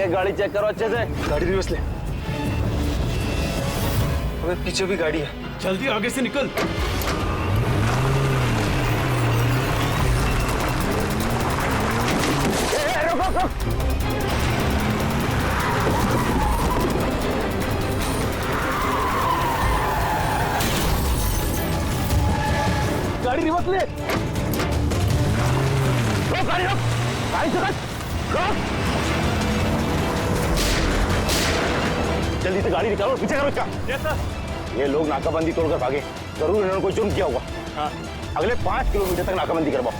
गाड़ी चेक करो अच्छे से। गाड़ी रिवर्स ले। अबे पीछे भी गाड़ी है। जल्दी आगे से निकल। गाड़ी रिवर्स ले। रोक गाड़ी, रोक गाड़ी, से रोक। जल्दी से गाड़ी निकालो, पीछे करो इसका। Yes sir. ये लोग नाकाबंदी तोड़कर भागे, जरूर इन्होंने कोई जुर्म किया होगा। हाँ। अगले 5 किलोमीटर तक नाकाबंदी करवाओ।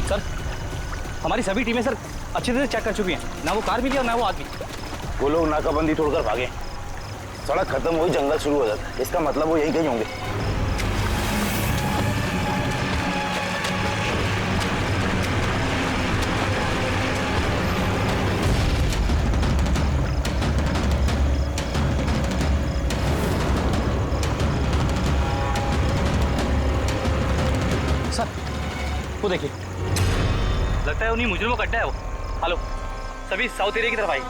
सर हमारी सभी टीमें सर अच्छी तरह चेक कर चुकी हैं, ना वो कार मिली और ना वो आदमी। वो लोग नाकाबंदी तोड़कर भागे, सड़क खत्म हुई, जंगल शुरू हो जाता है, इसका मतलब वो यही कहीं होंगे। सर वो देखिए, लगता है उन्हीं मुजरिमों का अड्डा है वो। हेलो, सभी साउथ एरिया की तरफ आई।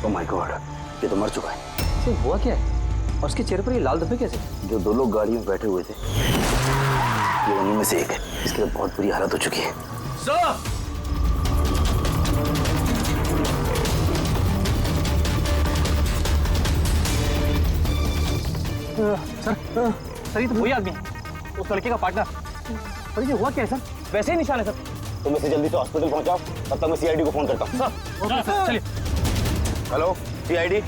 ओह माय गॉड, ये तो मर चुका है। तो हुआ क्या है और उसके चेहरे पर ये लाल धब्बे कैसे? जो 2 लोग गाड़ी में बैठे हुए थे, ये उन्हीं में से एक है। इसकी तो बहुत बुरी हालत हो चुकी है। सर सर ये तो वही आदमी है, उस लड़के का पार्टनर। सर ये हुआ क्या है सर? वैसे ही निशान है सर। तुम इसे जल्दी से हॉस्पिटल पहुंचाओ, तब तक मैं सीआईडी को फोन करता हूँ। सर ओके सर, चलिए। Hello CID.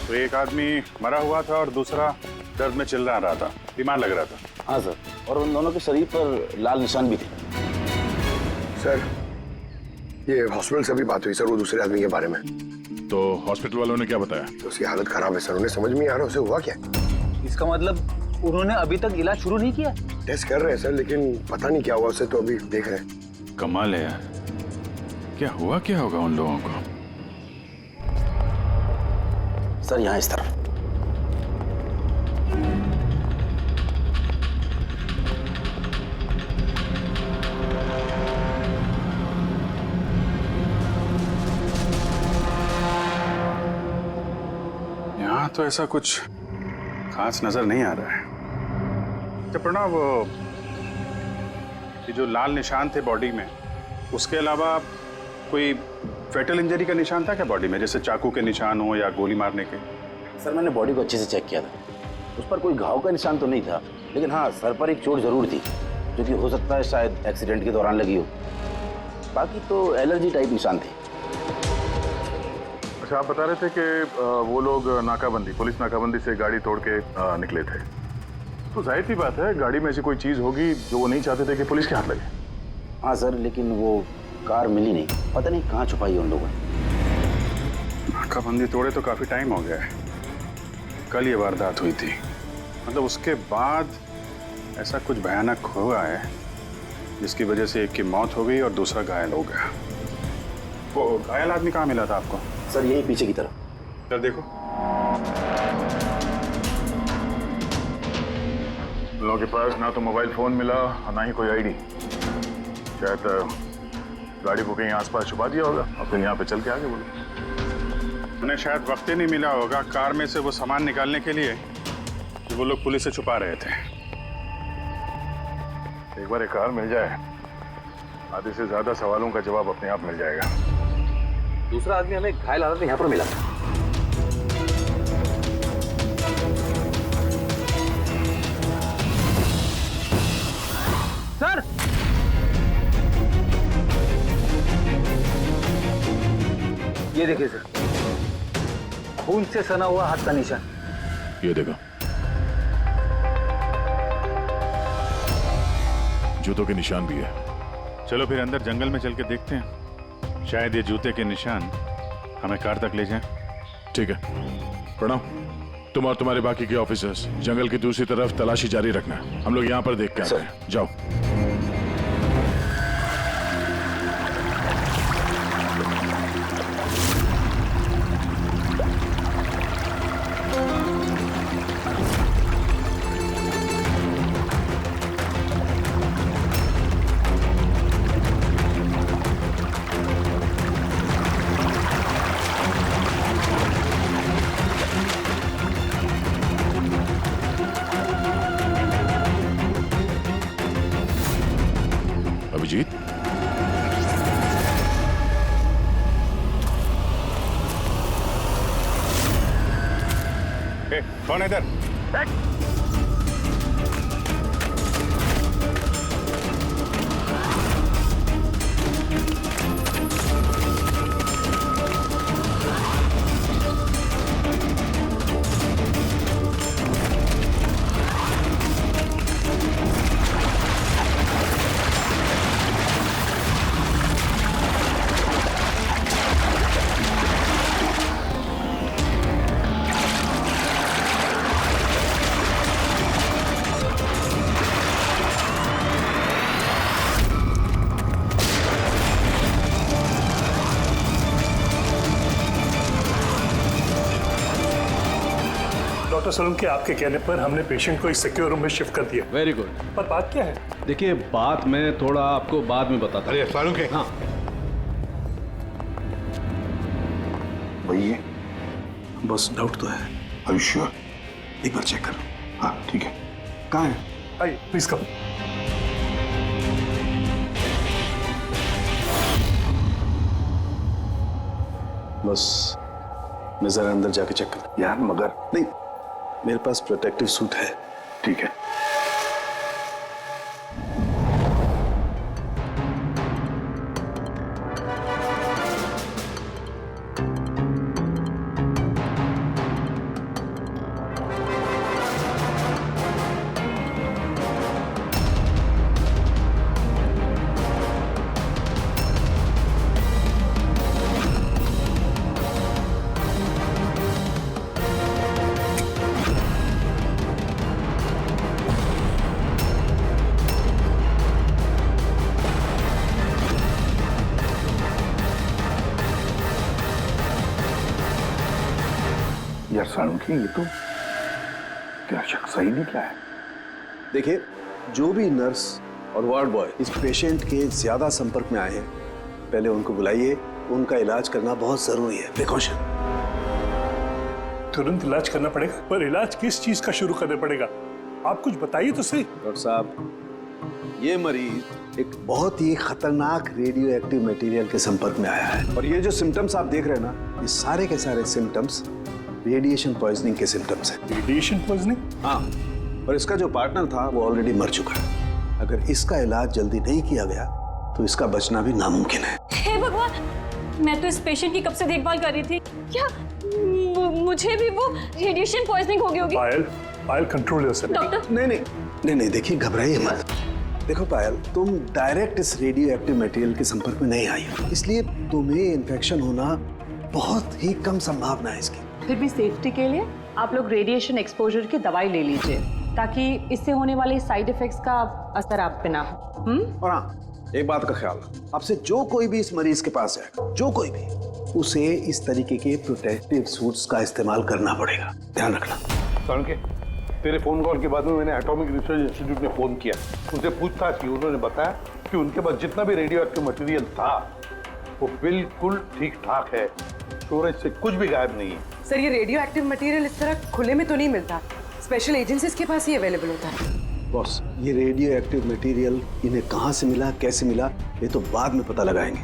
तो एक आदमी मरा हुआ था और दूसरा दर्द में चिल्ला रहा था, बीमार लग रहा था। हाँ सर, और उन दोनों के शरीर पर लाल निशान भी थे। सर ये हॉस्पिटल से भी बात हुई सर, वो दूसरे आदमी के बारे में। तो हॉस्पिटल वालों ने क्या बताया? तो उसकी हालत खराब है सर, उन्हें समझ में नहीं आ रहा उसे हुआ क्या। इसका मतलब उन्होंने अभी तक इलाज शुरू नहीं किया? टेस्ट कर रहे हैं सर, लेकिन पता नहीं क्या हुआ उसे, तो अभी देख रहे हैं। कमाल है यार, क्या हुआ क्या होगा उन लोगों को? सर यहाँ इस तरफ। यहाँ तो ऐसा कुछ खास नजर नहीं आ रहा है। तो प्रणव, ये जो लाल निशान थे बॉडी में, उसके अलावा कोई फेटल इंजरी का निशान था क्या बॉडी में, जैसे चाकू के निशान हो या गोली मारने के? सर मैंने बॉडी को अच्छे से चेक किया था, उस पर कोई घाव का निशान तो नहीं था, लेकिन हाँ सर पर एक चोट जरूर थी, जो कि हो सकता है शायद एक्सीडेंट के दौरान लगी हो। बाकी तो एलर्जी टाइप निशान थे। अच्छा, आप बता रहे थे कि वो लोग नाकाबंदी, पुलिस नाकाबंदी से गाड़ी तोड़ के निकले थे, तो जाहिर सी बात है गाड़ी में ऐसी कोई चीज होगी जो वो नहीं चाहते थे कि पुलिस के हाथ लगे। हाँ सर, लेकिन वो कार मिली नहीं, पता नहीं कहाँ छुपाई है उन लोगों ने। नाकाबंदी तोड़े तो काफी टाइम हो गया है, कल ये वारदात हुई थी, मतलब उसके बाद ऐसा कुछ भयानक हुआ है जिसकी वजह से एक की मौत हो गई और दूसरा घायल हो गया। वो घायल आदमी कहाँ मिला था आपको? सर यही पीछे की तरफ। सर देखो, लोगों के पास ना तो मोबाइल फोन मिला और ना ही कोई आईडी। शायद गाड़ी को कहीं आसपास छुपा दिया होगा और फिर यहाँ पे चल के आगे बोलो। उन्हें शायद वक्त ही नहीं मिला होगा कार में से वो सामान निकालने के लिए जो वो लोग पुलिस से छुपा रहे थे। एक बार एक कार मिल जाए, आधे से ज्यादा सवालों का जवाब अपने आप मिल जाएगा। दूसरा आदमी हमें घायल हालत में यहाँ पर मिला। सर ये देखिए सर, खून से सना हुआ हाथ का निशान। ये देखो, जूतों के निशान भी है। चलो फिर अंदर जंगल में चल के देखते हैं, शायद ये जूते के निशान हमें कार तक ले जाएं। ठीक है प्रणव, तुम और तुम्हारे बाकी के ऑफिसर्स जंगल की दूसरी तरफ तलाशी जारी रखना। हम लोग यहाँ पर देख के आते हैं। जाओ। अभिजीत, कौन है इधर? डॉक्टर सोलंकी, आपके कहने पर हमने पेशेंट को इस सिक्योर रूम में शिफ्ट कर दिया। Very good. पर बात क्या है? देखिए, बात मैं थोड़ा आपको बाद में बताता हूँ। अरे सोलंकी, हाँ, वही है। बस डाउट तो है। Are you sure? एक बार चेक कर। हाँ ठीक है। कहाँ है? आइए प्लीज कम। बस मैं जरा अंदर जाके चेक कर। यार मगर नहीं, मेरे पास प्रोटेक्टिव सूट है। ठीक है। यार सोलंकी, ये तो क्या शख्स सही निकला है। देखिए, जो भी नर्स और वार्ड बॉय इस पेशेंट के ज्यादा संपर्क में आए हैं, पहले उनको बुलाइए। उनका इलाज करना बहुत जरूरी है। प्रिकॉशन। तुरंत इलाज करना पड़ेगा, पर इलाज किस चीज का शुरू करना पड़ेगा? आप कुछ बताइए तो सही। डॉक्टर साहब, ये मरीज एक बहुत ही खतरनाक रेडियो एक्टिव मटेरियल के संपर्क में आया है, और ये जो सिम्टम्स आप देख रहे हैं ना, ये सारे के सारे सिम्टम्स रेडिएशन पॉइजनिंग के सिम्टम्स हैं। Radiation poisoning? हाँ, और इसका जो पार्टनर था वो ऑलरेडी मर चुका है। अगर इसका इलाज जल्दी नहीं किया गया तो इसका बचना भी नामुमकिन है। हे भगवान, मैं तो इस पेशेंट की कब से देखभाल कर रही थी। क्या मुझे भी वो रेडिएशन पॉइजनिंग हो गई होगी? पायल कंट्रोल योरसेल्फ। डॉक्टर, नहीं, देखिए घबराइए मत। देखो पायल, तुम डायरेक्ट इस रेडियो एक्टिव मटेरियल के संपर्क में नहीं आई हो, इसलिए तुम्हें इन्फेक्शन होना बहुत ही कम संभावना है इसकी। फिर भी सेफ्टी के लिए आप लोग रेडिएशन एक्सपोजर की दवाई ले लीजिए, ताकि इससे होने वाले साइड इफेक्ट्स का असर आप पे ना हो। और हाँ, एक बात का ख्याल, आपसे जो कोई भी इस मरीज के पास है, जो कोई भी, उसे इस तरीके के प्रोटेक्टिव सूट्स का इस्तेमाल करना पड़ेगा। ध्यान रखना। सोलंकी, तेरे फोन कॉल के बाद में मैंने एटॉमिक रिसर्च इंस्टीट्यूट में फोन किया, उनसे पूछताछ की। उन्होंने बताया कि उनके पास जितना भी रेडियो एक्टिव मटेरियल था वो बिल्कुल ठीक ठाक है, स्टोरेज से कुछ भी गायब नहीं है। सर, ये रेडियो एक्टिव मटेरियल इस तरह खुले में तो नहीं मिलता, स्पेशल एजेंसीज के पास ही अवेलेबल होता है। बॉस, ये रेडियो एक्टिव मटेरियल इन्हें कहाँ से मिला, कैसे मिला, ये तो बाद में पता लगाएंगे।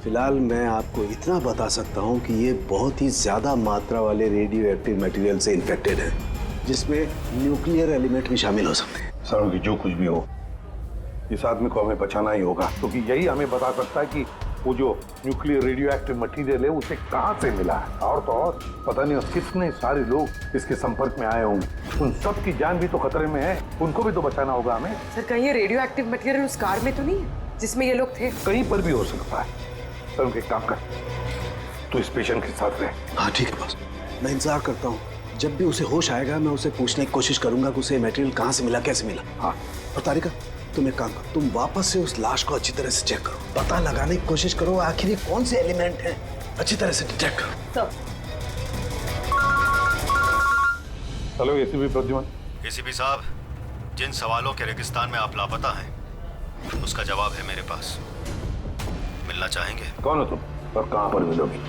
फिलहाल मैं आपको इतना बता सकता हूँ कि ये बहुत ही ज्यादा मात्रा वाले रेडियो एक्टिव मटेरियल से इन्फेक्टेड है, जिसमें न्यूक्लियर एलिमेंट भी शामिल हो सकते हैं। सर, जो कुछ भी हो, इस आदमी को हमें बचाना ही होगा, क्योंकि यही हमें बता सकता है कि वो जो न्यूक्लियर रेडियो एक्टिव मटीरियल है उसे कहाँ से मिला है, और तो और पता नहीं कितने सारे लोग इसके संपर्क में आए होंगे। उन सब की जान भी तो खतरे में है, उनको भी तो बचाना होगा हमें। सर कहीं ये रेडियो एक्टिव मटेरियल उस कार में तो नहीं है जिसमें ये लोग थे? कहीं पर भी हो सकता है। सर उनके काम कर, तो इस पेशेंट के साथ रहे। हाँ ठीक है बॉस, मैं इंतजार करता हूँ। जब भी उसे होश आएगा मैं उसे पूछने की कोशिश करूंगा कि उसे मटेरियल कहाँ से मिला, कैसे मिला। हाँ, और तारिका तुम एक काम करो, तुम वापस से उस लाश को अच्छी तरह से चेक करो, पता लगाने की कोशिश करो आखिर ये कौन से एलिमेंट हैं, अच्छी तरह से डिटेक्ट करो। Hello ACP Pradyuman. एसीपी साहब, जिन सवालों के रेगिस्तान में आप लापता हैं उसका जवाब है मेरे पास। मिलना चाहेंगे? कौन हो तुम और कहां पर मिलोगी?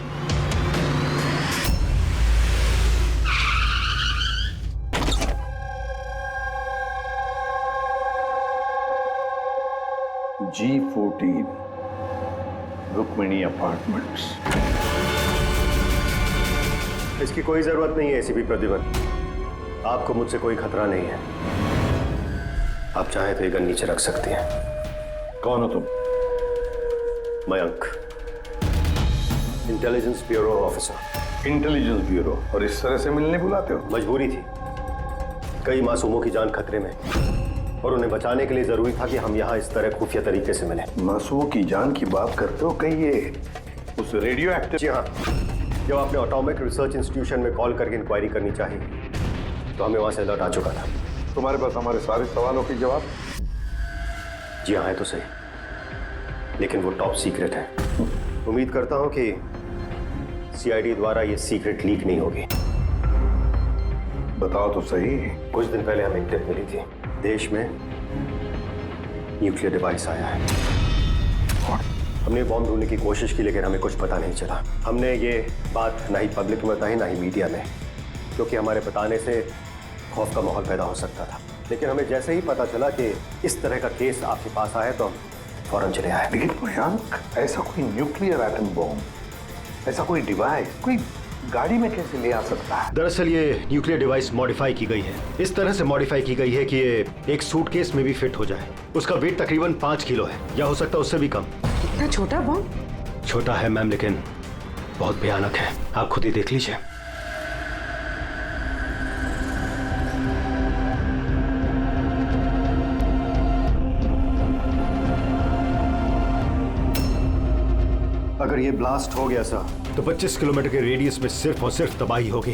G14 Rukmini apartments. इसकी कोई जरूरत नहीं है एसीपी प्रद्युमन, आपको मुझसे कोई खतरा नहीं है। आप चाहें तो ये गन नीचे रख सकते हैं। कौन हो तुम? Mayank, intelligence bureau officer. Intelligence bureau, और इस तरह से मिलने बुलाते हो? मजबूरी थी, कई मासूमों की जान खतरे में और उन्हें बचाने के लिए जरूरी था कि हम यहाँ इस तरह खुफिया तरीके से मिले। मासूमों की जान की बात करते हो, कहीं ये उस रेडियो एक्टिव? जी हाँ, जब आपने एटॉमिक रिसर्च इंस्टीट्यूशन में कॉल करके इंक्वायरी करनी चाहिए तो हमें वहां से अलर्ट आ चुका था। तुम्हारे पास हमारे सारे सवालों के जवाब? जी हाँ, है तो सही, लेकिन वो टॉप सीक्रेट है। उम्मीद करता हूं कि सीआईडी द्वारा ये सीक्रेट लीक नहीं होगी। बताओ तो सही। कुछ दिन पहले हमें टिप मिली थी, देश में न्यूक्लियर डिवाइस आया है। हमने बॉम्ब ढूंढने की कोशिश की लेकिन हमें कुछ पता नहीं चला। हमने ये बात ना ही पब्लिक में बताई ना ही मीडिया में, क्योंकि हमारे बताने से खौफ का माहौल पैदा हो सकता था। लेकिन हमें जैसे ही पता चला कि इस तरह का केस आपके पास आया तो हम फौरन चले आए। लेकिन मयंक, ऐसा कोई न्यूक्लियर एटम बॉम्ब, ऐसा कोई डिवाइस कोई गाड़ी में कैसे ले आ सकता है? दरअसल ये न्यूक्लियर डिवाइस मॉडिफाई की गई है। इस तरह से मॉडिफाई की गई है कि ये एक सूटकेस में भी फिट हो जाए। उसका वेट तकरीबन 5 किलो है, या हो सकता है उससे भी कम। इतना छोटा बॉम्ब? छोटा है मैम, लेकिन बहुत भयानक है। आप खुद ही देख लीजिए। अगर ये ब्लास्ट हो गया सर तो 25 किलोमीटर के रेडियस में सिर्फ और सिर्फ तबाही होगी।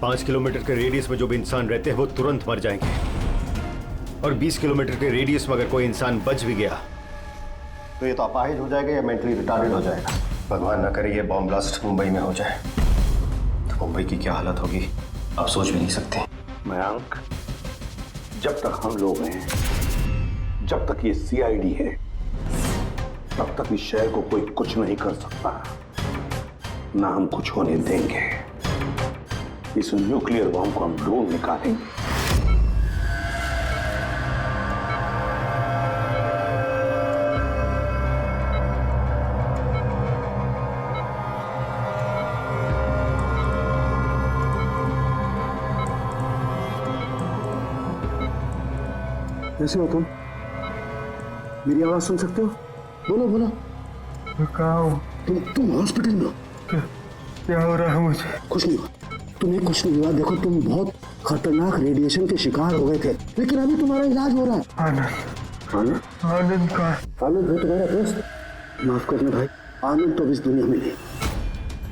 5 किलोमीटर के रेडियस में जो भी इंसान रहते हैं वो तुरंत मर जाएंगे, और 20 किलोमीटर के रेडियस में अगर कोई इंसान बच भी गया तो ये तो अपाहिज हो जाएगा या मेंटली रिटार्डेड हो जाएगा। भगवान ना करे ये बॉम्ब ब्लास्ट मुंबई में हो जाए तो मुंबई की क्या हालत होगी आप सोच भी नहीं सकते। मयंक, जब तक हम लोग हैं, जब तक ये सीआईडी है, तब तक इस शहर को कोई कुछ नहीं कर सकता, ना हम कुछ होने देंगे। इस न्यूक्लियर बॉम्ब को हम ढूंढ निकालेंगे। कैसे हो तुम? मेरी आवाज सुन सकते हो? बोलो बोलो। कहाँ हो? तुम हॉस्पिटल में हो। क्या हो रहा है मुझे? कुछ नहीं हुआ, तुम्हें कुछ नहीं हुआ। देखो तुम बहुत खतरनाक रेडिएशन के शिकार हो गए थे, लेकिन अभी तुम्हारा इलाज हो रहा है। आनंद? आनंद का? आनंद है तुम्हारा दोस्त। माफ करना भाई, आनंद तो इस दुनिया में नहीं।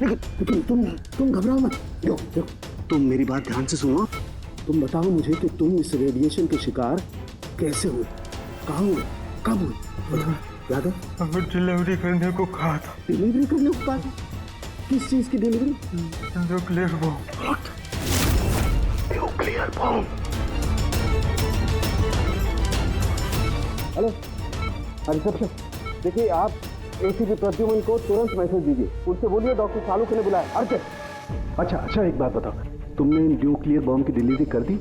लेकिन तुम घबराओ मत। देखो तुम मेरी बात ध्यान से सुनो। तुम बताओ मुझे कि तुम इस रेडिएशन के शिकार कैसे हुए, कहाँ हुए, कब हुए? याद है? डिलीवरी करने को कहा था। डिलीवरी करने को कहा था? किस चीज की delivery? Nuclear bomb. Nuclear bomb? Hello reception, देखिए आप एसीपी प्रद्युमन को तुरंत मैसेज दीजिए, उनसे बोलिए डॉक्टर सालुखे ने बुलाया। अच्छा एक बात बताओ, तुमने न्यूक्लियर बॉम्ब की डिलीवरी कर दी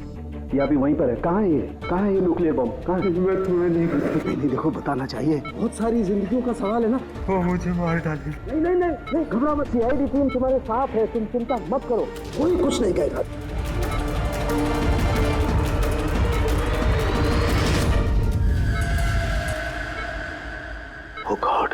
या अभी वहीं पर है? कहाँ है ये न्यूक्लियर बॉम्ब? कहाँ है? मैं तुम्हें नहीं देखो बताना चाहिए, बहुत सारी जिंदगियों का सवाल है ना। वो मुझे मार डाली। नहीं घबरा मत, सीआईडी टीम तुम्हारे साथ है, तुम चिंता मत करो, कोई कुछ नहीं कहेगा। Oh God,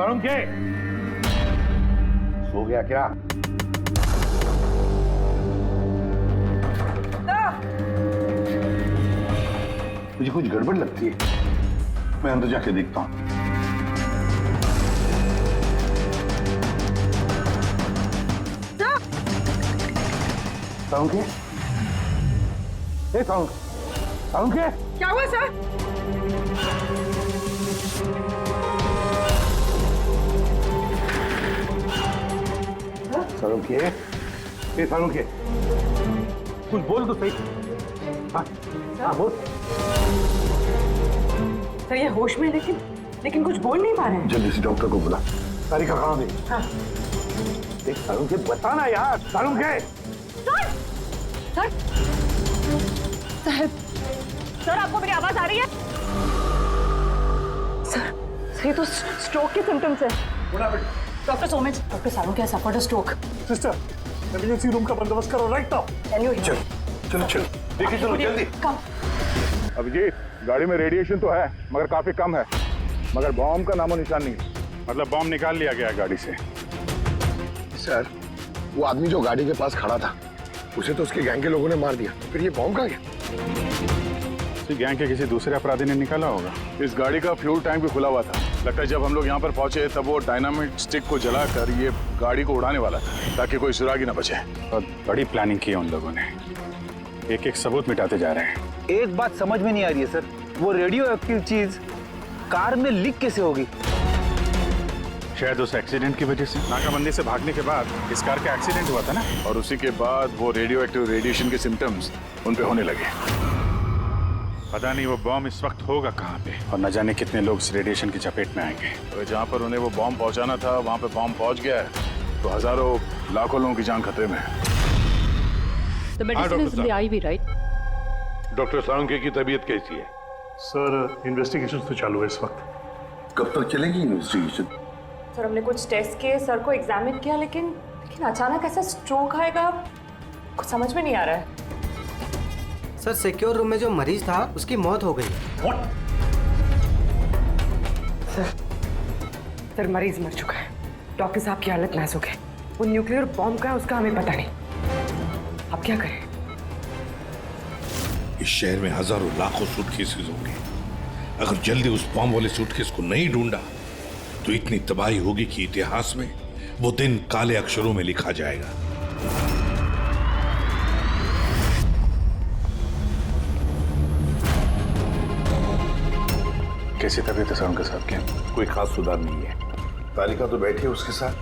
साळुंखे, सो गया क्या? मुझे कुछ गड़बड़ लगती है, मैं अंदर जाके देखता हूं। साळुंखे, साळुंखे, क्या हुआ सर? साळुंखे, साळुंखे, कुछ बोल तो सही। हाँ बोल। सर ये होश में लेकिन कुछ बोल नहीं पा रहे हैं। जल्दी से डॉक्टर को बुला। तारिका कहाँ गई? हाँ। देख साळुंखे, बताना यार। साळुंखे, सर सर आपको मेरी आवाज आ रही है? सर ये तो स्ट्रोक के सिम्टम्स है। Doctor Somesh, doctor Salunkhe suffered a stroke. Sister, emergency room का बंदोबस्त करो राइट नाउ। कैन यू चलो चलो चलो, देखिए चलो जल्दी। कम। अभिजीत, गाड़ी में रेडिएशन तो है मगर काफी कम है, मगर बॉम्ब का नामो निशान नहीं, मतलब बॉम्ब निकाल लिया गया है गाड़ी से। सर, वो आदमी जो गाड़ी के पास खड़ा था, उसे तो उसके गैंग के लोगों ने मार दिया, फिर ये बॉम्ब कहाँ गया? गैंग के किसी दूसरे अपराधी ने निकाला होगा। इस गाड़ी का फ्यूल टैंक भी खुला हुआ था। लगता है जब हम लोग यहाँ पर पहुंचे तब वो डायनामिट स्टिक को जलाकर ये गाड़ी को उड़ाने वाला था ताकि कोई सुरागी न बचे। और बड़ी प्लानिंग की है उन लोगों ने, एक एक सबूत मिटाते जा रहे हैं। एक बात समझ में नहीं आ रही है सर, वो रेडियो एक्टिव चीज कार में लीक कैसे होगी? शायद उस एक्सीडेंट की वजह से। नाकाबंदी से भागने के बाद इस कार का एक्सीडेंट हुआ था ना, और उसी के बाद वो रेडियो एक्टिव रेडिएशन के सिम्टम्स उन पे होने लगे। पता नहीं वो बॉम्ब इस वक्त होगा कहाँ पे, और न जाने कितने लोग इस रेडिएशन की चपेट में आएंगे। तो जहाँ पर उन्हें वो बॉम्ब पहुँचाना था वहाँ पे बॉम्ब पहुँच गया है, तो हजारों लाखों लोगों की जान खतरे में है। डॉक्टर साळुंखे की तबीयत कैसी है? सर, इन्वेस्टिगेशन तो चालू है इस वक्त। कब तक चलेगी इन्वेस्टिगेशन? सर हमने कुछ टेस्ट किए, सर को एग्जामिन किया, लेकिन अचानक ऐसा स्ट्रोक आएगा कुछ समझ में नहीं आ रहा है। सर सिक्योर रूम में जो मरीज था उसकी मौत हो गई। सर मरीज मर चुका है, डॉक्टर साहब की हालत नाजुक है। वो न्यूक्लियर बॉम्ब का है उसका हमें पता नहीं, अब क्या करें? इस शहर में हजारों लाखों सूटकेसेस होंगे, अगर जल्दी उस बॉम्ब वाले सूटकेस को नहीं ढूंढा तो इतनी तबाही होगी कि इतिहास में वो दिन काले अक्षरों में लिखा जाएगा। कैसी तबीयत है साळुंखे साहब की? कोई खास सुधार नहीं है। तारिका तो बैठी है उसके साथ।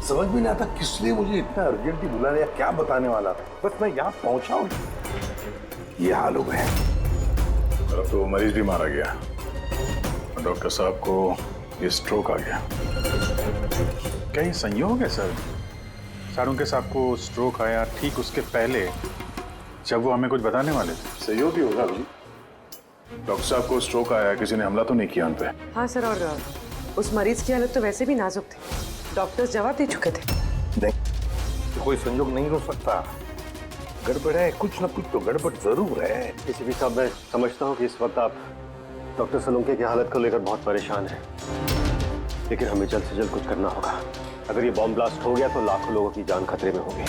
समझ में नहीं आता किसने मुझे इतना अर्जेंटली बुलाने या क्या बताने वाला था। बस मैं यहाँ पहुंचा हूँ, ये हाल हो गया। अब तो मरीज भी मारा गया, डॉक्टर साहब को ये स्ट्रोक आ गया। क्या ये संयोग है सर? साळुंखे साहब को स्ट्रोक आया ठीक उसके पहले जब वो हमें कुछ बताने वाले थे। संयोग ही होगा अभी। डॉक्टर साहब को स्ट्रोक आया, किसी ने हमला तो नहीं किया उन पे? हाँ सर, और उस मरीज की हालत तो वैसे भी नाजुक थी, डॉक्टर्स जवाब दे चुके थे। नहीं, कोई संयोग नहीं हो सकता, गड़बड़ है, कुछ ना कुछ तो गड़बड़ जरूर है। किसी साहब, मैं समझता हूँ कि इस वक्त आप डॉक्टर साळुंखे की हालत को लेकर बहुत परेशान हैं, लेकिन हमें जल्द से जल्द कुछ करना होगा। अगर ये बॉम्ब ब्लास्ट हो गया तो लाखों लोगों की जान खतरे में होगी।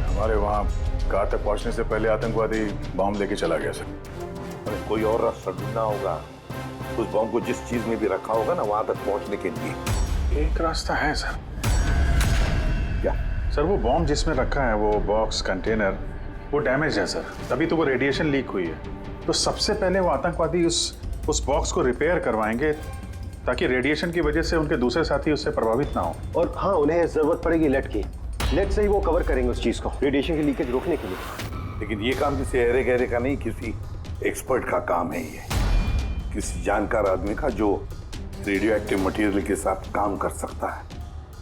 हमारे वहाँ कार तक पहुँचने से पहले आतंकवादी बॉम्ब लेके चला गया सर। कोई और रास्ता ढूंढना होगा, उस बॉम्ब को जिस चीज में भी रखा होगा ना वहां तक पहुंचने के लिए। एक रास्ता है सर। क्या सर? वो बॉम्ब जिसमें रखा है, वो बॉक्स कंटेनर, वो डैमेज है सर, तभी तो वो रेडिएशन लीक हुई है। तो सबसे पहले वो आतंकवादी उस बॉक्स को रिपेयर करवाएंगे ताकि रेडिएशन की वजह से उनके दूसरे साथी उससे प्रभावित ना हो। और हाँ, उन्हें जरूरत पड़ेगी लेड की। लेड से ही वो कवर करेंगे उस चीज को, रेडिएशन की लीकेज रोकने के लिए। लेकिन ये काम किसी अहरे गहरे का नहीं, किसी एक्सपर्ट का काम है ये, किसी जानकार आदमी का जो रेडियो एक्टिव मटेरियल के साथ काम कर सकता है,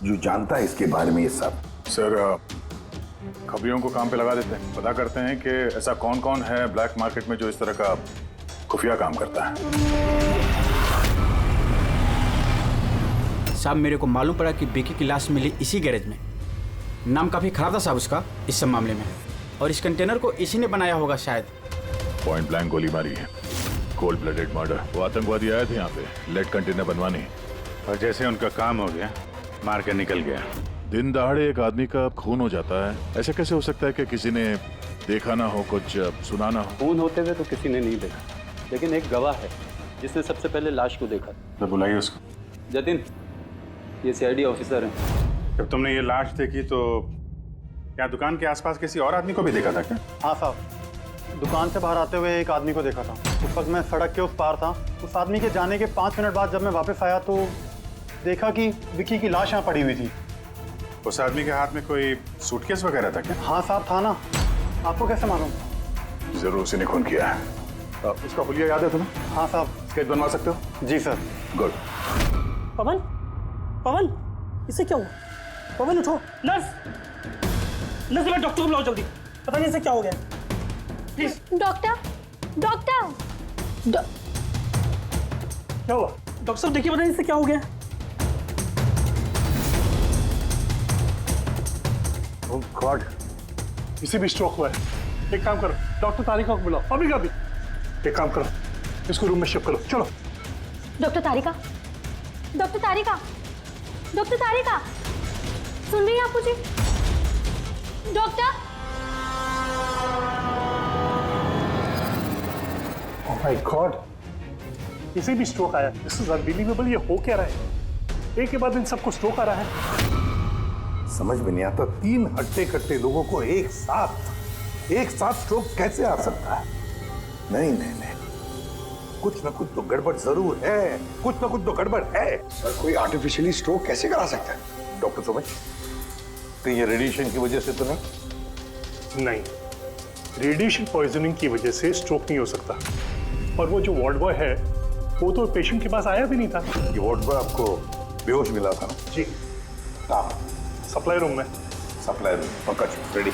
जो जानता है इसके बारे में ये सब। सर, खबरियों को काम पे लगा देते हैं, पता करते हैं कि ऐसा कौन कौन है ब्लैक मार्केट में जो इस तरह का खुफिया काम करता है। साहब, मेरे को मालूम पड़ा कि बेकी की लाश मिली इसी गैरेज में। नाम काफी खराब था साहब उसका इस सब मामले में, और इस कंटेनर को इसी ने बनाया होगा शायद। पॉइंट ब्लैंक गोली मारी है। Cold blooded murder. वो आतंकवादी आए थे यहाँ पे लेड कंटेनर बनवाने, और जैसे उनका काम हो गया मार कर निकल गया। दिन दहाड़े एक आदमी का खून हो जाता है, ऐसे कैसे हो सकता है कि किसी ने देखा ना हो, कुछ सुना ना हो? खून होते हुए तो किसी ने नहीं देखा, लेकिन एक गवाह है जिसने सबसे पहले लाश को देखा। तो बुलाइए उसको। जतिन, ये सीआईडी ऑफिसर है। जब तुमने ये लाश देखी तो क्या दुकान के आसपास किसी और आदमी को भी देखा था क्या? हाँ साहब, दुकान से बाहर आते हुए एक आदमी को देखा था। उस वक्त मैं सड़क के उस पार था। उस आदमी के जाने के 5 मिनट बाद जब मैं वापस आया तो देखा कि विकी की लाश यहाँ पड़ी हुई थी। उस आदमी के हाथ में कोई सूटकेस वगैरह था क्या? हाँ साहब, था ना। आपको कैसे मालूम? जरूर उसी ने खून किया है। उसका हुलिया याद है तुम्हें? हाँ साहब। स्केच बनवा सकते हो? जी सर। गुड। पवन, पवन, इसे क्या हुआ? पवन उठो। नर्स, नर्स, डॉक्टर को बुलाओ जल्दी। पता नहीं इसे क्या हो गया। प्लीज। डॉक्टर, डॉक्टर, क्या हुआ? डॉक्टर साहब देखिए, पता नहीं इसे क्या हो गया। ओह गॉड, इसे भी स्ट्रोक हुआ है। एक काम करो, डॉक्टर तारिका को बुलाओ अभी का भी। एक काम करो, इसको रूम में शिफ्ट करो। चलो। डॉक्टर तारिका, डॉक्टर तारिका, डॉक्टर तारिका, सुन रही हैं आप मुझे? डॉक्टर। ओह माय गॉड, इसे भी स्ट्रोक आया। This is unbelievable. ये हो क्या रहा है? एक के बाद इन सबको स्ट्रोक आ रहा है। समझ में नहीं आता, 3 हट्टे कट्टे लोगों को एक साथ स्ट्रोक कैसे आ सकता है? नहीं नहीं नहीं, कुछ ना कुछ तो गड़बड़ जरूर है, कुछ ना कुछ तो गड़बड़ है। सर, कोई आर्टिफिशियली स्ट्रोक कैसे करा सकता है? डॉक्टर सुमित, तो ये रेडिएशन की वजह से तो नहीं? नहीं, रेडिएशन पॉइजनिंग की वजह से स्ट्रोक नहीं हो सकता। और वो जो वार्ड बॉय है वो तो पेशेंट के पास आया भी नहीं था। ये वार्ड बॉय आपको बेहोश मिला था ना? जी। सप्लाई रूम में। सप्लाई रूम, पक्का, रेडी।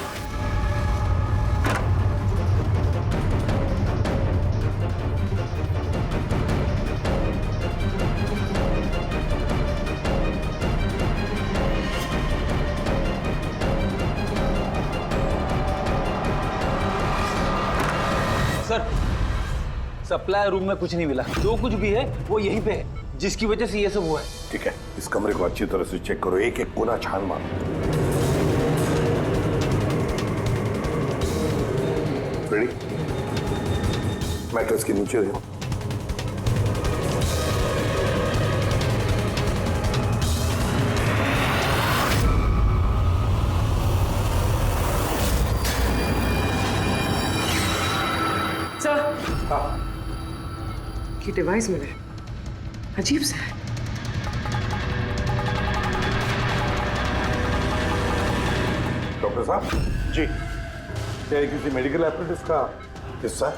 सर, सप्लाई रूम में कुछ नहीं मिला। जो कुछ भी है वो यहीं पे है, जिसकी वजह से ये सब हुआ है। ठीक है, इस कमरे को अच्छी तरह से चेक करो, एक एक कोना छान मारो। रेडी? मैट्रेस के नीचे देखो। ये डिवाइस मिले, अजीब सा है। डॉक्टर साहब जी, क्या ये किसी मेडिकल एपरेटस का हिस्सा है?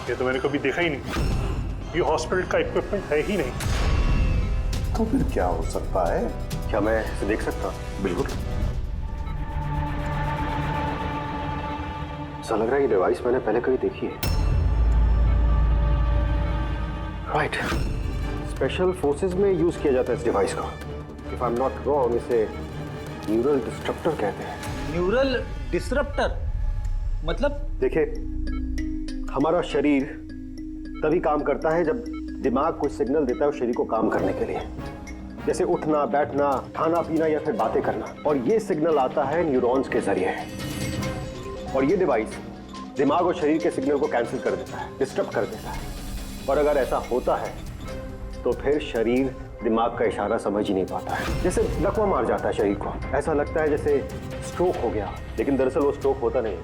ये तो मैंने कभी देखा ही नहीं। ये हॉस्पिटल का इक्विपमेंट है ही नहीं। तो फिर क्या हो सकता है? क्या मैं इसे देख सकता हूँ? बिल्कुल। ऐसा लग रहा है ये डिवाइस मैंने पहले कभी देखी है। राइट, स्पेशल फोर्सेस में यूज किया जाता है इस डिवाइस को। If I am not wrong, इसे न्यूरल डिस्ट्रप्टर कहते हैं। न्यूरल डिस्रप्टर मतलब? देखिए, हमारा शरीर तभी काम करता है जब दिमाग कोई सिग्नल देता है उस शरीर को काम करने के लिए, जैसे उठना, बैठना, खाना पीना या फिर बातें करना। और ये सिग्नल आता है न्यूरॉन्स के जरिए, और ये डिवाइस दिमाग और शरीर के सिग्नल को कैंसिल कर देता है, डिस्टर्ब कर देता है। और अगर ऐसा होता है तो फिर शरीर दिमाग का इशारा समझ ही नहीं पाता है, जैसे लकवा मार जाता है शरीर को। ऐसा लगता है जैसे स्ट्रोक हो गया, लेकिन दरअसल वो स्ट्रोक होता नहीं,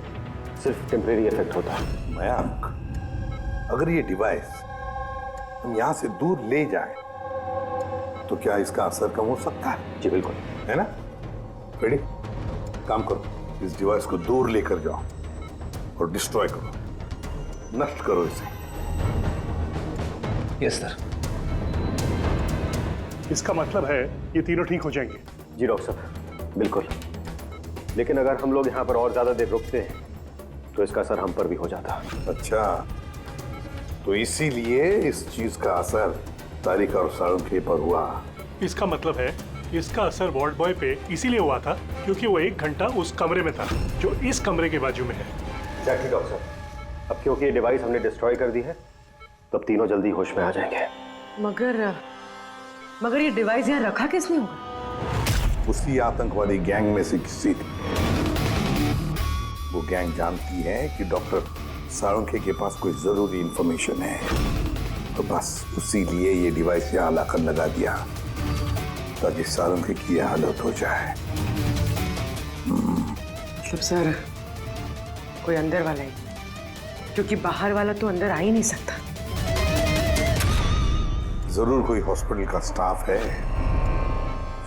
सिर्फ टेम्परेरी इफेक्ट होता है। मयंक, अगर ये डिवाइस हम यहाँ से दूर ले जाए तो क्या इसका असर कम हो सकता है? जी बिल्कुल, है ना? रेडी? काम करो, इस डिवाइस को दूर लेकर जाओ और डिस्ट्रॉय करो, नष्ट करो इसे। Yes sir. इसका मतलब है ये तीनों ठीक हो जाएंगे? जी डॉक्टर साहब, बिल्कुल। लेकिन अगर हम लोग यहाँ पर और ज्यादा देर रुकते हैं तो इसका असर हम पर भी हो जाता। अच्छा, तो इसीलिए इस चीज का असर तारिका और साळुंखे पर हुआ। इसका मतलब है इसका असर वार्ड बॉय पे इसीलिए हुआ था क्योंकि वो 1 घंटा उस कमरे में था जो इस कमरे के बाजू में है। एग्जैक्टली डॉक्टर साहब, अब क्योंकि ये डिवाइस हमने डिस्ट्रॉय कर दी है तो अब तीनों जल्दी होश में आ जाएंगे। मगर ये डिवाइस यहाँ रखा किसने होगा? उसी आतंकवादी गैंग में से किसी ने। वो गैंग जानती है कि डॉक्टर साळुंखे के पास कोई जरूरी इंफॉर्मेशन है, तो बस उसी लिए ये डिवाइस यहाँ लाकर लगा दिया ताकि साळुंखे की हालत हो जाए। मतलब सर कोई अंदर वाला ही, क्योंकि बाहर वाला तो अंदर आ ही नहीं सकता। जरूर कोई हॉस्पिटल का स्टाफ है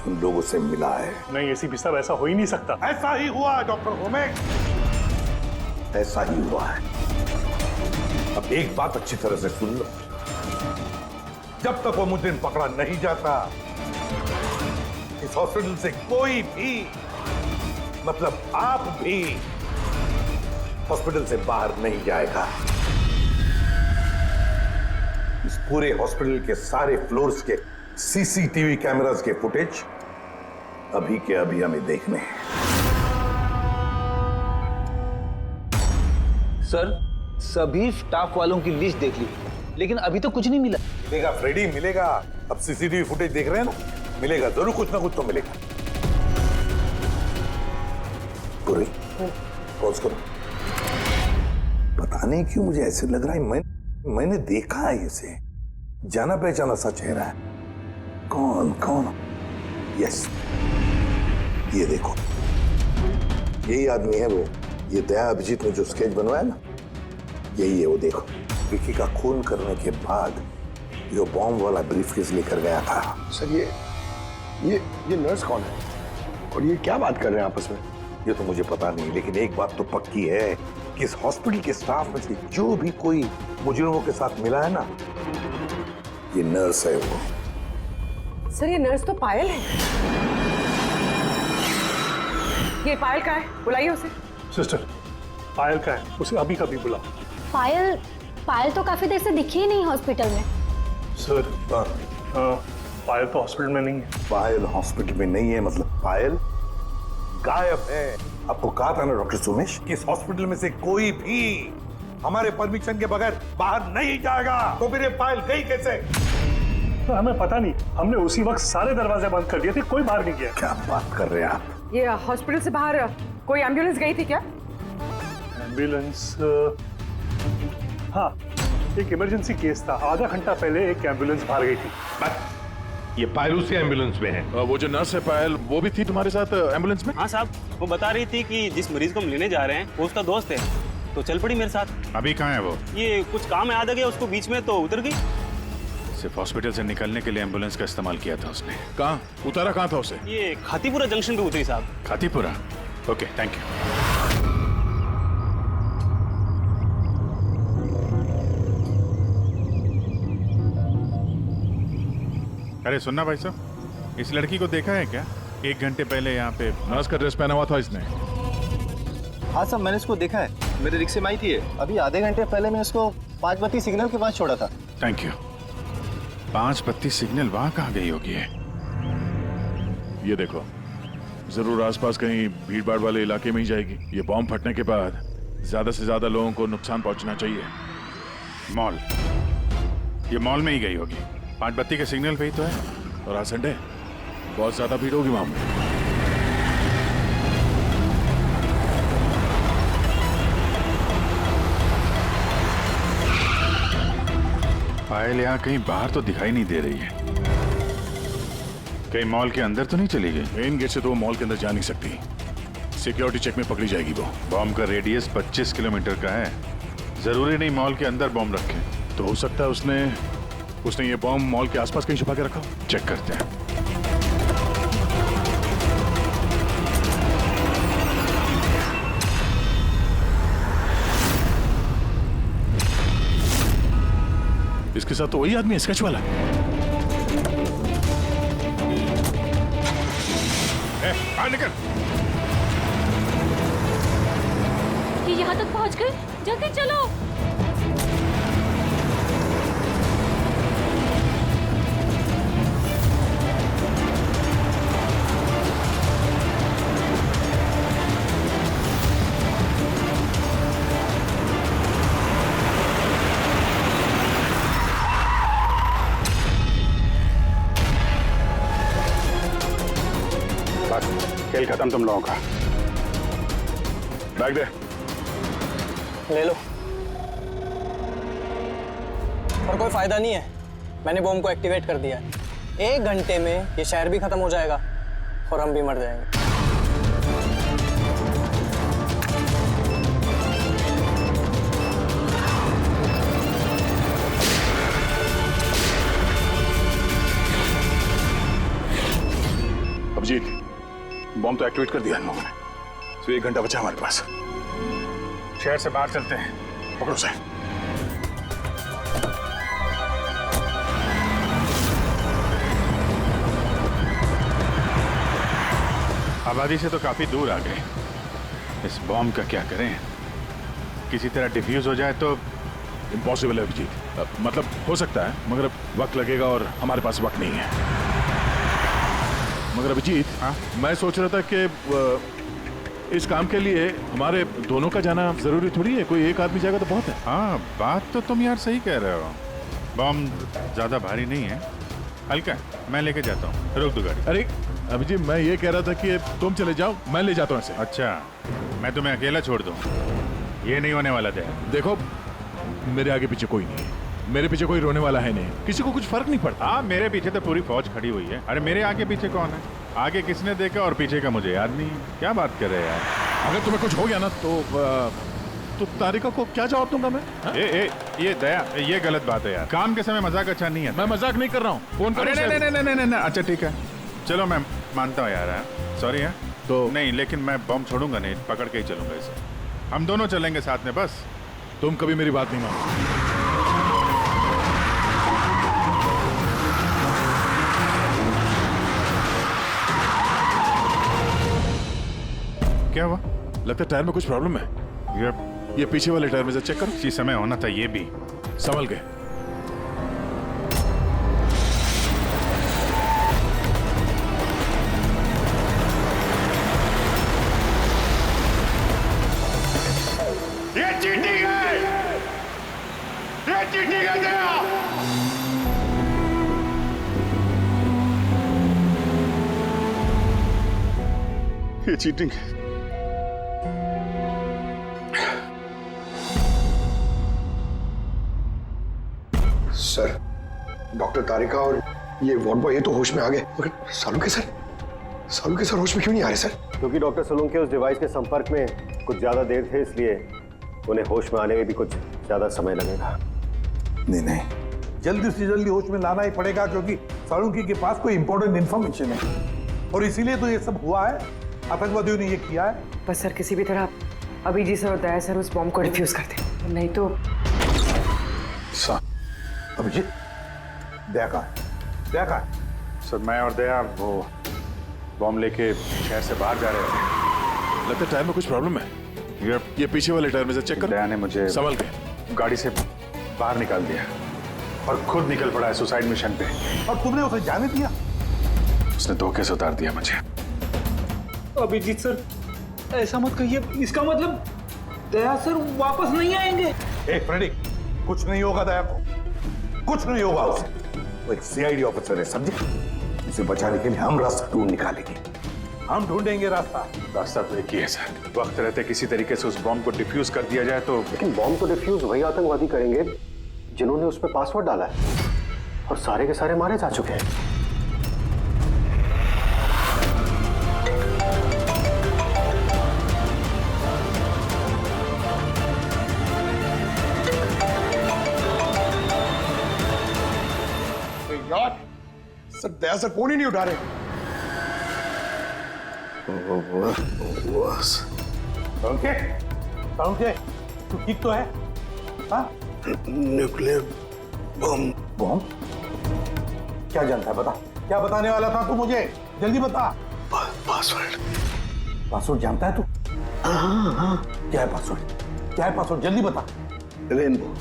उन लोगों से मिला है। नहीं एसीपी साहब, ऐसा हो ही नहीं सकता। ऐसा ही हुआ है डॉक्टर होमेक, ऐसा ही हुआ है। अब एक बात अच्छी तरह से सुन लो, जब तक वो मुजरिम पकड़ा नहीं जाता इस हॉस्पिटल से कोई भी, मतलब आप भी हॉस्पिटल से बाहर नहीं जाएगा। इस पूरे हॉस्पिटल के सारे फ्लोर्स के सीसीटीवी कैमरास के फुटेज अभी के अभी हमें देखने हैं। सर, सभी स्टाफ वालों की लिस्ट देख ली, लेकिन अभी तो कुछ नहीं मिला। मिलेगा फ्रेडी, मिलेगा। अब सीसीटीवी फुटेज देख रहे हैं ना, मिलेगा जरूर, कुछ ना कुछ तो मिलेगा। पूरी पॉज करो। पता नहीं क्यों मुझे ऐसे लग रहा है मैंने देखा है इसे, जाना पहचाना सा चेहरा है। कौन कौन? यस, ये देखो, यही आदमी है वो। ये दया अभिजीत ने जो स्केच बनवाया ना, यही है वो। देखो, विकी का खून करने के बाद जो बॉम्ब वाला ब्रीफकेस लेकर गया था। सर ये नर्स कौन है और ये क्या बात कर रहे हैं आपस में? ये तो मुझे पता नहीं, लेकिन एक बात तो पक्की है कि इस हॉस्पिटल के स्टाफ में से जो भी कोई मुजरिमों के साथ मिला है ना, ये नर्स है वो। सर ये नर्स तो पायल है। ये पायल का है, बुलाइए उसे। सिस्टर, पायल का है, उसे अभी कभी बुला। पायल तो काफी देर से दिखी ही नहीं हॉस्पिटल में। सर पायल तो हॉस्पिटल में नहीं है। पायल हॉस्पिटल में नहीं है मतलब पायल गायब है। आपको कहा था ना डॉक्टर सुमेश कि इस हॉस्पिटल में से कोई भी हमारे परमिशन के बगैर बाहर नहीं जाएगा। तो फिर ये पायल गई कैसे? तो हमें पता नहीं, हमने उसी वक्त सारे दरवाजे बंद कर दिए थे, कोई बाहर नहीं गया। क्या बात कर रहे हैं आप? ये हॉस्पिटल से बाहर कोई एम्बुलेंस गई थी क्या? एम्बुलेंस? हाँ, एक इमरजेंसी केस था, आधा घंटा पहले एक एम्बुलेंस बाहर गई थी। ये पायल उसी एम्बुलेंस में है। वो जो नर्स है पायल, वो भी थी तुम्हारे साथ एम्बुलेंस में? हाँ साहब, वो बता रही थी कि जिस मरीज को हम लेने जा रहे हैं वो उसका दोस्त है, तो चल पड़ी मेरे साथ। अभी कहाँ है वो? ये कुछ काम याद आ गया उसको बीच में, तो उतर गई। सिर्फ हॉस्पिटल से निकलने के लिए एम्बुलेंस का इस्तेमाल किया था उसने। कहाँ उतारा, कहाँ था उसे? ये खातीपुरा जंक्शन पे उतरी साहब। खातीपुरा? Okay, thank you. अरे सुनना भाई साहब, इस लड़की को देखा है क्या? 1 घंटे पहले यहाँ पे नर्स का ड्रेस पहना हुआ था इसने। हाँ साहब, मैंने इसको देखा है, मेरे रिक्शे में आई थी। अभी आधे घंटे पहले मैं इसको 5 बत्ती सिग्नल के पास छोड़ा था। Thank you. 5 बत्ती सिग्नल वहाँ कहाँ गई होगी? ये देखो, जरूर आसपास कहीं भीड़ भाड़ वाले इलाके में ही जाएगी। ये बॉम्ब फटने के बाद ज्यादा से ज्यादा लोगों को नुकसान पहुंचना चाहिए। मॉल, ये मॉल में ही गई होगी। 5 बत्ती के सिग्नल पे ही तो है, और आज संडे बहुत ज्यादा भीड़ होगी वहां पे। पायल यहाँ कहीं बाहर तो दिखाई नहीं दे रही है। कहीं मॉल के अंदर तो नहीं चली गई? मेन गेट से तो वो मॉल के अंदर जा नहीं सकती, सिक्योरिटी चेक में पकड़ी जाएगी वो। बॉम्ब का रेडियस 25 किलोमीटर का है। जरूरी नहीं मॉल के अंदर बॉम्ब रखे, तो हो सकता है उसने ये बॉम्ब मॉल के आसपास कहीं छुपा के रखा। चेक करते हैं। इसके साथ तो वही आदमी है, स्केच वाला। बाहर निकल। ये यहाँ तक पहुँच गए, जल्दी चलो। तुम लोगों का। बैग दे। ले लो। पर कोई फायदा नहीं है, मैंने बॉम्ब को एक्टिवेट कर दिया है। 1 घंटे में ये शहर भी खत्म हो जाएगा और हम भी मर जाएंगे। अभिजीत, बॉम्ब तो एक्टिवेट कर दिया इन लोगों ने, तो 1 घंटा बचा हमारे पास। शहर से बाहर चलते हैं, पकड़ो से। आबादी से तो काफी दूर आ गए। इस बॉम्ब का क्या करें? किसी तरह डिफ्यूज हो जाए तो। इम्पॉसिबल है अभिजीत, मतलब हो सकता है मगर वक्त लगेगा और हमारे पास वक्त नहीं है। मगर अभिजीत, हाँ? मैं सोच रहा था कि इस काम के लिए हमारे दोनों का जाना जरूरी थोड़ी है, कोई एक आदमी जाएगा तो बहुत है। हाँ, बात तो तुम यार सही कह रहे हो। बॉम्ब ज्यादा भारी नहीं है, हल्का, मैं लेके जाता हूँ। रोक दो गाड़ी। अरे अभिजीत, मैं ये कह रहा था कि तुम चले जाओ, मैं ले जाता हूँ इसे। अच्छा, मैं तुम्हें अकेला छोड़ दूँ? ये नहीं होने वाला था। देखो, मेरे आगे पीछे कोई नहीं है, मेरे पीछे कोई रोने वाला है नहीं, किसी को कुछ फर्क नहीं पड़ता। हाँ, मेरे पीछे तो पूरी फौज खड़ी हुई है। अरे मेरे आगे पीछे कौन है? आगे किसने देखा और पीछे का मुझे याद नहीं है। क्या बात कर रहे हैं यार? अगर तुम्हें कुछ हो गया ना तो तारिका को क्या जवाब दूंगा मैं? ये दया, ये गलत बात है यार। काम के समय मजाक अच्छा नहीं है। मैं मजाक नहीं कर रहा हूँ, फोन करो। नहीं, अच्छा ठीक है, चलो मैं मानता हूँ यार, सॉरी है तो। नहीं, लेकिन मैं बम छोड़ूंगा नहीं, पकड़ के ही चलूंगा इसे। हम दोनों चलेंगे साथ में बस। तुम कभी मेरी बात नहीं मानो। क्या हुआ? लगता है टायर में कुछ प्रॉब्लम है। ये पीछे वाले टायर में से चेक करो। इसी समय होना था ये भी। संभल के। ये चीटिंग है, ये चीटिंग है दया। ये चीटिंग है। सर, डॉक्टर तारिका और ये वार्ड बॉय ये तो होश में आ गए, मगर सालुंके सर होश में क्यों नहीं आ रहे सर? क्योंकि डॉक्टर सोलंकी उस डिवाइस के संपर्क में कुछ ज्यादा देर थे, इसलिए उन्हें होश में आने में भी कुछ ज्यादा समय लगेगा। नहीं, जल्दी से जल्दी होश में लाना ही पड़ेगा, क्योंकि सालुंकी के पास कोई इंपॉर्टेंट इंफॉर्मेशन है और इसीलिए तो ये सब हुआ है। आतंकवादियों ने ये किया है। बस सर, किसी भी तरह अभिजीत सर और दया सर उस बॉम्ब को डिफ्यूज कर दे, नहीं तो। अभिजीत, दया कहाँ? सर, मैं और दया वो बॉम्ब लेके शहर से बाहर जा रहे हैं। लगता है टायर में कुछ प्रॉब्लम है। ये पीछे वाले टायर में से चेक करो। दया ने मुझे संभल के गाड़ी से बाहर निकाल दिया और खुद निकल पड़ा है सुसाइड मिशन पे। और तुमने उसे जाने दिया? उसने धोखे से उतार दिया मुझे। अभिजीत सर, ऐसा मत कहिए, इसका मतलब दया सर वापस नहीं आएंगे। फ्रेडी, कुछ नहीं होगा दया को, कुछ नहीं होगा उसे। वो एक सीआईडी ऑफिसर है, समझे? इसे बचाने के लिए हम रास्ता ढूंढ निकालेंगे, हम ढूंढेंगे रास्ता तो एक ही है सर, वक्त रहते किसी तरीके से उस बॉम्ब को डिफ्यूज कर दिया जाए तो। लेकिन बॉम्ब को डिफ्यूज वही आतंकवादी करेंगे जिन्होंने उस पर पासवर्ड डाला है, और सारे के सारे मारे जा चुके हैं। यार, सर दया सर फोन ही नहीं उठा रहे। ओके, तू ठीक तो है? हाँ? Nuclear bomb? क्या जानता है, बता। क्या बताने वाला था तू मुझे? जल्दी बता। पासवर्ड जानता है तू? हाँ। क्या है पासवर्ड? जल्दी बता। Rainbow.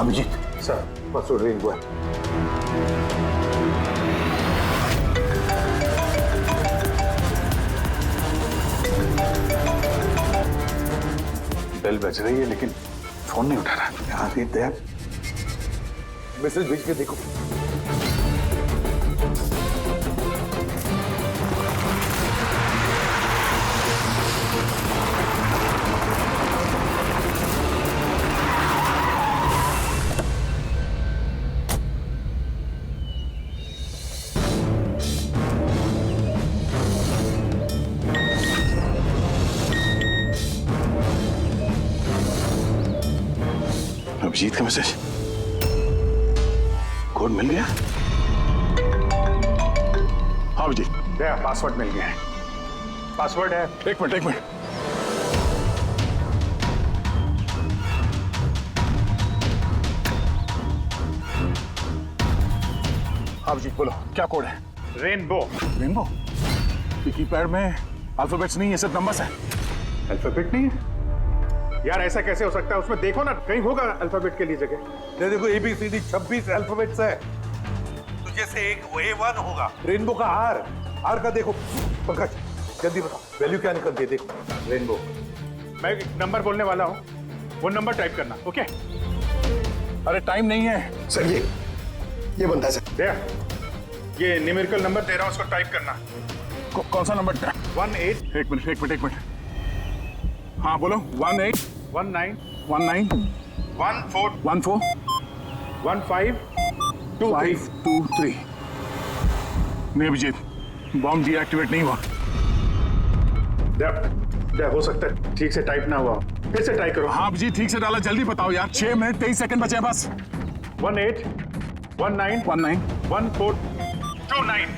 Abhijit sir, password rainbow है। बेल बज रही है लेकिन फोन नहीं उठा रहा। यहाँ से दया मैसेज भेज के देखो। अभिजीत का मैसेज, कोड मिल गया? हाँ अभिजीत, दया पासवर्ड मिल गया है। पासवर्ड है, एक मिनट। हाँ अभिजीत बोलो, क्या कोड है? रेनबो। रेनबो? कीपैड में अल्फाबेट्स नहीं है, सिर्फ नंबर्स है। अल्फाबेट नहीं है यार, ऐसा कैसे हो सकता है? उसमें देखो ना, कहीं होगा अल्फाबेट के लिए जगह। देखो ABCD 26 अल्फाबेट्स है, तो जैसे एक A1 होगा। रेनबो का आर का देखो। पंकज जल्दी बताओ वैल्यू क्या निकलती है? देखो रेनबो। मैं एक नंबर बोलने वाला हूँ, वो नंबर टाइप करना। ओके? अरे टाइम नहीं है सर, ये बनता है सर। दया, ये न्यूमेरिकल नंबर दे रहा हूँ, उसको टाइप करना। कौन सा नंबर? 18। एक मिनट। हाँ बोलो। 18 19 19 14 14 15 523। नहीं अभिजीत, बॉम्ब डीएक्टिवेट नहीं हुआ। हो सकता है ठीक से टाइप ना हुआ, फिर से ट्राई करो। हाँ अभिजीत, ठीक से डाला, जल्दी बताओ यार। 6 मिनट 23 सेकंड बचे हैं बस। 18 19 19 14 29।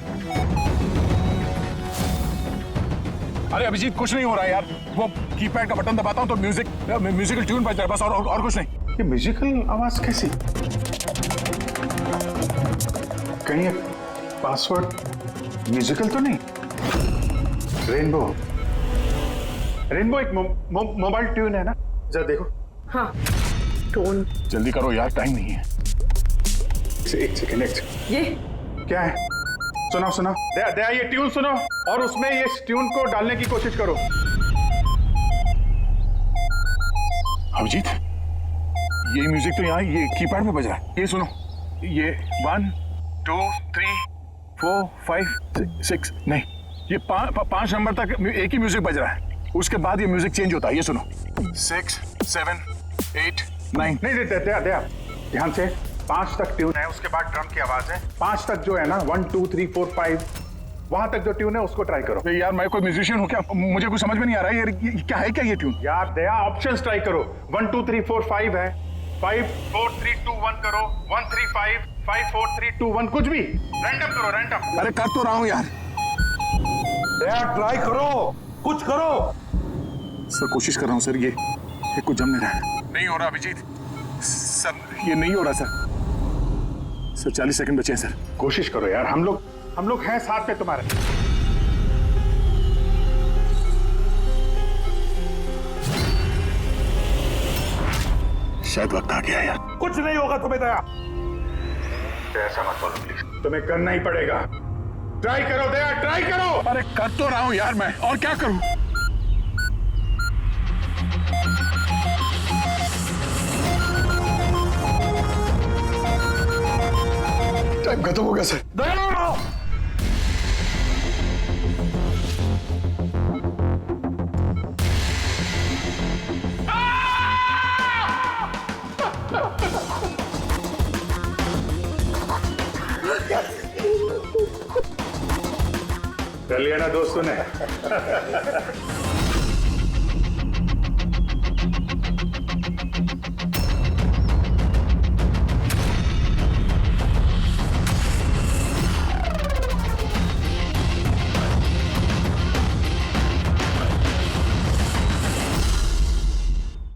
अरे अभिजीत कुछ नहीं हो रहा है यार, वो कीपैड का बटन दबाता हूँ तो म्यूजिकल ट्यून बज रहा है बस, और कुछ नहीं। ये म्यूजिकल आवाज कैसी? कहीं पासवर्ड म्यूजिकल तो नहीं? रेनबो एक मोबाइल ट्यून है ना? जरा देखो। हाँ, टोन। जल्दी करो यार, टाइम नहीं है। एक सेकंड। ये क्या है? सुनाओ। दया ये ट्यून सुनो और उसमें ये ट्यून को डालने की कोशिश करो। अभिजीत, ये म्यूजिक तो यहाँ ये कीपैड में बज रहा है। ये सुनो, ये 1 2 3 4 5 6 नहीं, ये 5 नंबर तक एक ही म्यूजिक बज रहा है, उसके बाद ये म्यूजिक चेंज होता है। ये सुनो, 6 7 8 9। नहीं दया ध्यान से। 5 तक ट्यून है, उसके बाद ड्रम की आवाज है। 5 तक जो है ना, 1 2 3 4 5, वहां तक जो ट्यून है उसको ट्राई करो। यार मैं कोई म्यूजिशियन हूँ क्या? मुझे कुछ समझ में नहीं आ रहा है। ये क्या है? क्या ये ट्यून? यार दया, ऑप्शंस ट्राई करो। 1 2 3 4 5 है, 5 4 3 2 1 करो, 1 3 5 5 4 3 2 1, कुछ भी रैंडम करो, रैंडम। अरे कर तो रहा हूँ यार। दया ट्राई करो, कुछ करो। सर कोशिश कर रहा हूँ सर, ये कुछ जम नहीं रहा। नहीं हो रहा अभिजीत सर, ये नहीं हो रहा सर। 40 सेकंड बचे हैं सर। कोशिश करो यार, हम लोग हैं साथ पे तुम्हारे। शायद वक्त आ गया यार। कुछ नहीं होगा तुम्हें दया। ऐसा मत बोलो प्लीज, तुम्हें करना ही पड़ेगा। ट्राई करो दया, ट्राई करो। अरे कर तो रहा हूँ यार मैं, और क्या करूँ? टाइम खत्म हो गया सर। कर लिया ना दोस्तों ने?